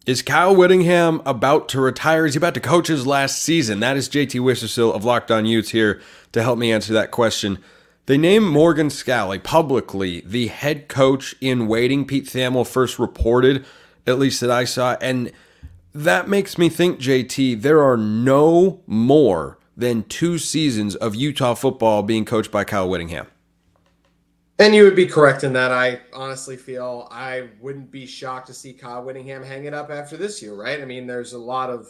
Is Kyle Whittingham about to retire? Is he about to coach his last season? That is JT Wistrcill of Locked On Utes here to help me answer that question. They named Morgan Scalley publicly the head coach in waiting. Pete Thamel first reported, at least that I saw, and that makes me think, JT, there are no more than 2 seasons of Utah football being coached by Kyle Whittingham. And you would be correct in that. I honestly feel I wouldn't be shocked to see Kyle Whittingham hang it up after this year, right? I mean, there's a lot of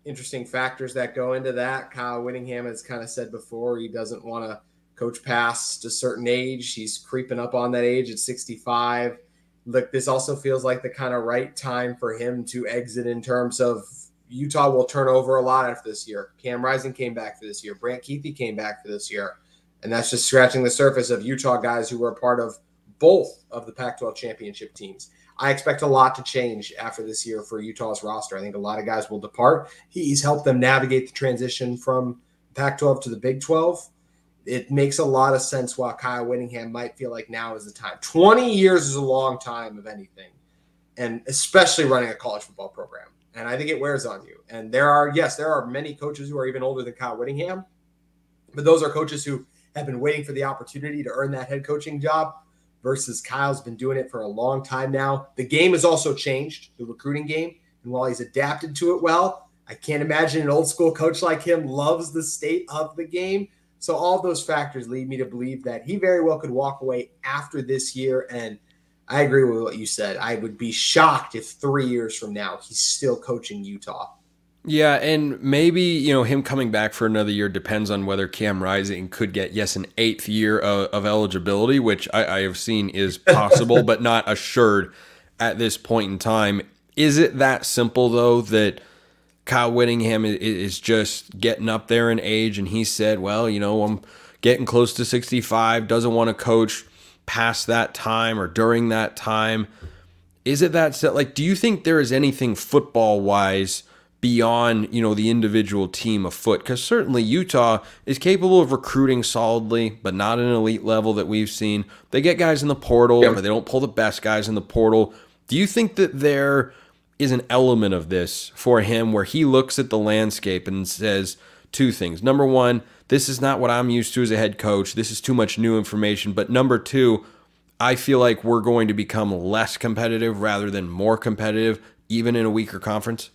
interesting factors that go into that. Kyle Whittingham has kind of said before he doesn't want to coach past a certain age. He's creeping up on that age at 65. Look, this also feels like the kind of right time for him to exit in terms of Utah will turn over a lot after this year. Cam Rising came back for this year. Brant Kuithe came back for this year. And that's just scratching the surface of Utah guys who were a part of both of the Pac-12 championship teams. I expect a lot to change after this year for Utah's roster. I think a lot of guys will depart. He's helped them navigate the transition from Pac-12 to the Big 12. It makes a lot of sense why Kyle Whittingham might feel like now is the time. 20 years is a long time of anything, and especially running a college football program. And I think it wears on you. And there are many coaches who are even older than Kyle Whittingham, but those are coaches who have been waiting for the opportunity to earn that head coaching job versus Kyle's been doing it for a long time now. The game has also changed, the recruiting game. And while he's adapted to it well, I can't imagine an old school coach like him loves the state of the game. So all those factors lead me to believe that he very well could walk away after this year. And I agree with what you said. I would be shocked if 3 years from now he's still coaching Utah. Yeah, and maybe, him coming back for another year depends on whether Cam Rising could get, an 8th year of eligibility, which I have seen is possible, but not assured at this point in time. Is it that simple, though, that Kyle Whittingham is just getting up there in age, and he said, well, I'm getting close to 65, doesn't want to coach past that time or during that time? Is it that set? Like, do you think there is anything football-wise beyond, the individual team afoot? Because certainly Utah is capable of recruiting solidly, but not at an elite level that we've seen. They get guys in the portal, or they don't pull the best guys in the portal. Do you think that there is an element of this for him where he looks at the landscape and says 2 things? Number 1, this is not what I'm used to as a head coach. This is too much new information. But number 2, I feel like we're going to become less competitive rather than more competitive, even in a weaker conference?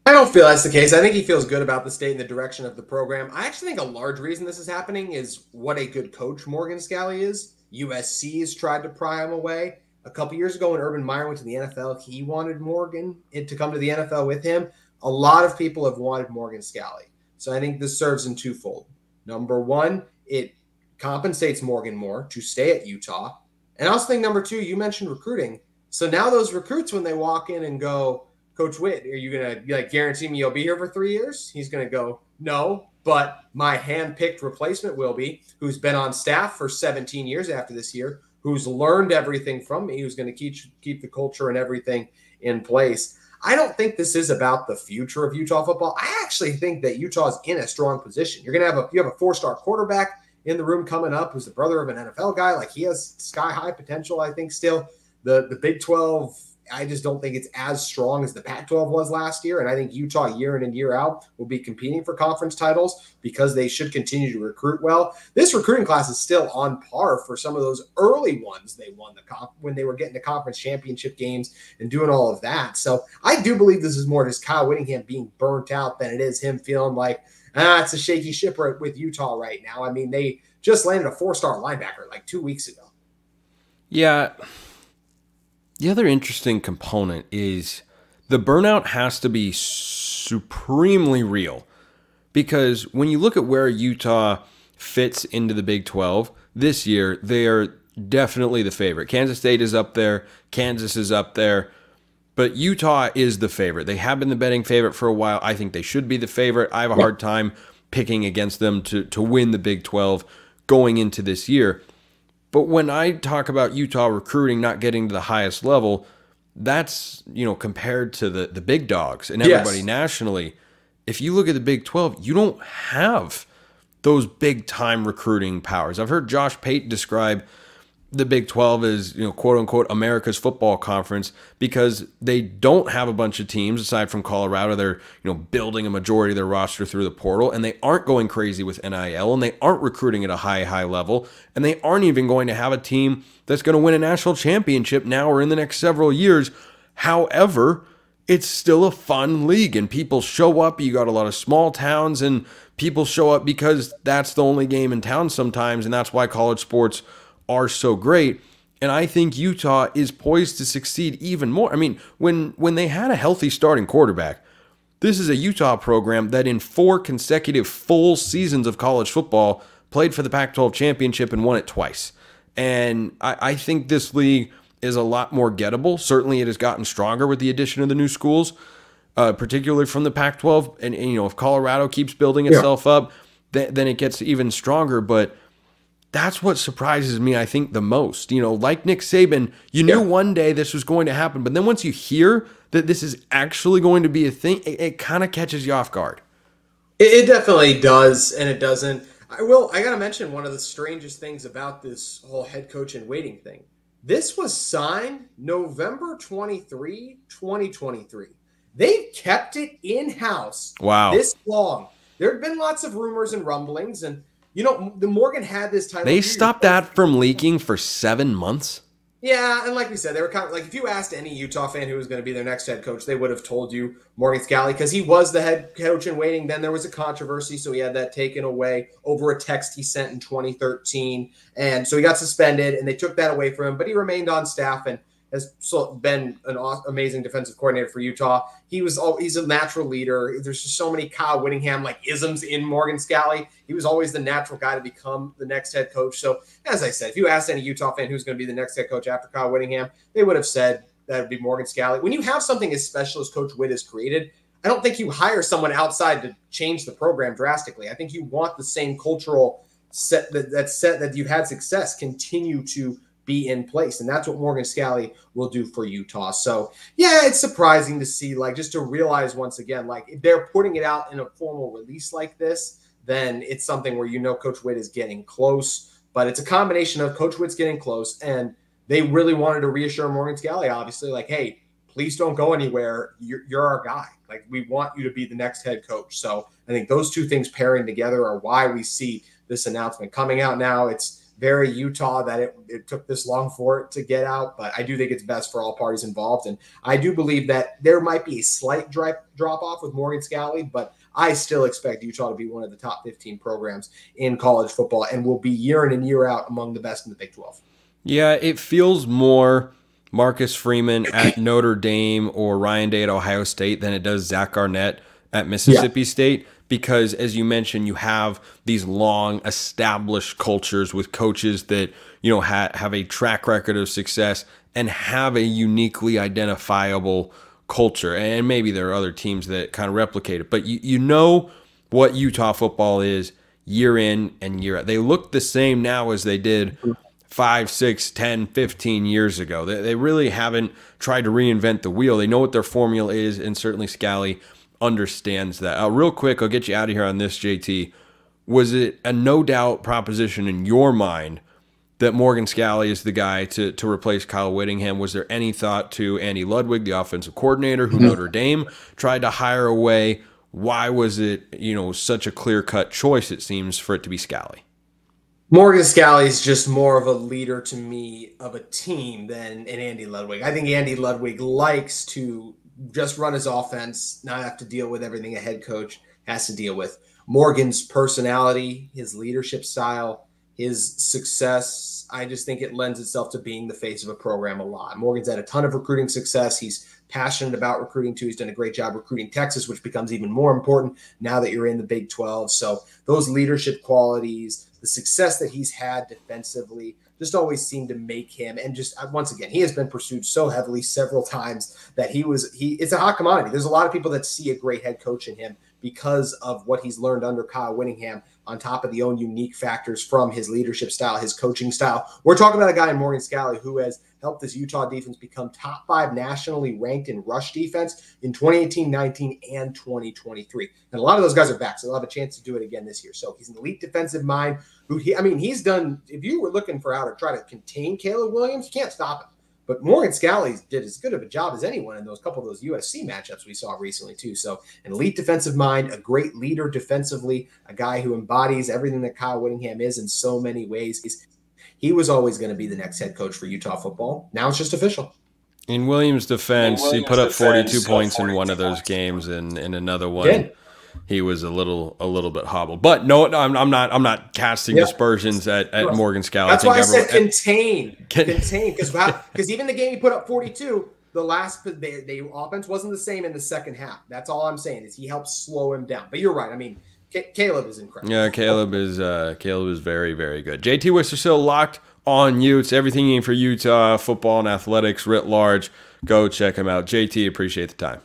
I don't feel that's the case. I think he feels good about the state and the direction of the program. I actually think a large reason this is happening is what a good coach Morgan Scalley is. USC has tried to pry him away. A couple years ago when Urban Meyer went to the NFL, he wanted Morgan to come to the NFL with him. A lot of people have wanted Morgan Scalley. So I think this serves in twofold. Number 1, it compensates Morgan more to stay at Utah. And I also think number 2, you mentioned recruiting. So now those recruits, when they walk in and go, Coach Witt, are you going to guarantee me you'll be here for 3 years? He's going to go, no, but my hand-picked replacement will be, who's been on staff for 17 years after this year, who's learned everything from me, who's going to keep the culture and everything in place. I don't think this is about the future of Utah football. I actually think that Utah's in a strong position. You have a 4-star quarterback in the room coming up who's the brother of an NFL guy. Like, he has sky-high potential, I think, still. The Big 12, I just don't think it's as strong as the Pac-12 was last year. And I think Utah year in and year out will be competing for conference titles because they should continue to recruit well. This recruiting class is still on par for some of those early ones they won when they were getting to conference championship games and doing all of that. So I do believe this is more just Kyle Whittingham being burnt out than it is him feeling like, it's a shaky ship with Utah right now. I mean, they just landed a 4-star linebacker like 2 weeks ago. Yeah. The other interesting component is the burnout has to be supremely real, because when you look at where Utah fits into the Big 12 this year, they are definitely the favorite. Kansas State is up there. Kansas is up there. But Utah is the favorite. They have been the betting favorite for a while. I think they should be the favorite. I have a hard time picking against them to win the Big 12 going into this year. But when I talk about Utah recruiting not getting to the highest level, that's, compared to the big dogs and everybody nationally. If you look at the Big 12, you don't have those big-time recruiting powers. I've heard Josh Pate describe the Big 12 is, quote unquote, America's football conference because they don't have a bunch of teams aside from Colorado. They're, building a majority of their roster through the portal, and they aren't going crazy with NIL, and they aren't recruiting at a high level, and they aren't even going to have a team that's going to win a national championship now or in the next several years. However, it's still a fun league, and people show up. You got a lot of small towns, and people show up because that's the only game in town sometimes, and that's why college sports are so great. And I think Utah is poised to succeed even more. I mean, when they had a healthy starting quarterback, this is a Utah program that in 4 consecutive full seasons of college football played for the Pac-12 championship and won it twice. And I think this league is a lot more gettable. Certainly it has gotten stronger with the addition of the new schools, particularly from the Pac-12. And if Colorado keeps building itself up, then it gets even stronger. But that's what surprises me, I think, the most. Like Nick Saban, you knew one day this was going to happen, but then once you hear that this is actually going to be a thing, it kind of catches you off guard. It definitely does, and it doesn't. I got to mention one of the strangest things about this whole head coach in waiting thing. This was signed November 23, 2023. They've kept it in-house this long. There have been lots of rumors and rumblings, and the Morgan had this time. They stopped that from leaking for 7 months. Yeah, and like we said, they were kind of like, if you asked any Utah fan who was going to be their next head coach, they would have told you Morgan Scalley because he was the head coach in waiting. Then there was a controversy, so he had that taken away over a text he sent in 2013, and so he got suspended, and they took that away from him. But he remained on staff and has been an amazing defensive coordinator for Utah. He's a natural leader. There's just so many Kyle Whittingham isms in Morgan Scalley. He was always the natural guy to become the next head coach. So as I said, if you asked any Utah fan who's going to be the next head coach after Kyle Whittingham, they would have said that would be Morgan Scalley. When you have something as special as Coach Witt has created, I don't think you hire someone outside to change the program drastically. I think you want the same cultural set that you've had success continue to be in place. And that's what Morgan Scalley will do for Utah. So yeah, it's surprising to see, just to realize once again, if they're putting it out in a formal release like this, then it's something where Coach Witt is getting close. But it's a combination of Coach Witt's getting close, and they really wanted to reassure Morgan Scalley, obviously, hey, please don't go anywhere. You're our guy. We want you to be the next head coach. So I think those two things pairing together are why we see this announcement coming out now. It's very Utah that it took this long for it to get out, but I do think it's best for all parties involved. And I do believe that there might be a slight drop off with Morgan Scalley, but I still expect Utah to be one of the top 15 programs in college football and will be year in and year out among the best in the Big 12. Yeah, it feels more Marcus Freeman at Notre Dame or Ryan Day at Ohio State than it does Zach Arnett at Mississippi State. Because, as you mentioned, you have these long established cultures with coaches that, have a track record of success and have a uniquely identifiable culture. And maybe there are other teams that kind of replicate it. But you know what Utah football is year in and year out. They look the same now as they did 5, 6, 10, 15 years ago. They really haven't tried to reinvent the wheel. They know what their formula is, and certainly Scalley understands that. Real quick, I'll get you out of here on this, JT. Was it a no doubt proposition in your mind that Morgan Scalley is the guy to replace Kyle Whittingham? Was there any thought to Andy Ludwig, the offensive coordinator, who Notre Dame tried to hire away? Why was it, such a clear-cut choice, it seems, for it to be Scalley? Morgan Scalley is just more of a leader to me of a team than an Andy Ludwig. I think Andy Ludwig likes to just run his offense, not have to deal with everything a head coach has to deal with. Morgan's personality, his leadership style, his success, I just think it lends itself to being the face of a program a lot. Morgan's had a ton of recruiting success. He's passionate about recruiting too. He's done a great job recruiting Texas, which becomes even more important now that you're in the Big 12. So those leadership qualities, the success that he's had defensively, just always seemed to make him, and just once again, he has been pursued so heavily several times that it's a hot commodity. There's a lot of people that see a great head coach in him because of what he's learned under Kyle Whittingham, on top of the own unique factors from his leadership style, his coaching style. We're talking about a guy in Morgan Scalley who has helped this Utah defense become top 5 nationally ranked in rush defense in 2018, 19, and 2023. And a lot of those guys are back, so they'll have a chance to do it again this year. So he's an elite defensive mind who he's done, if you were looking for how to try to contain Caleb Williams, you can't stop him. But Morgan Scalley did as good of a job as anyone in those couple of those USC matchups we saw recently too. So an elite defensive mind, a great leader defensively, a guy who embodies everything that Kyle Whittingham is in so many ways. He was always going to be the next head coach for Utah football. Now it's just official. In Williams' defense, he put up 42 points in one of those games, and in another one, he was a little bit hobbled. But no, I'm not casting dispersions at Morgan Scalley. That's why I said contain, because even the game he put up 42, the offense wasn't the same in the second half. That's all I'm saying is he helped slow him down. But you're right. I mean, Caleb is incredible. Yeah, Caleb is very, very good. JT Wistrcill locked on Utes. Everything you need for Utah football and athletics writ large. Go check him out. JT, appreciate the time.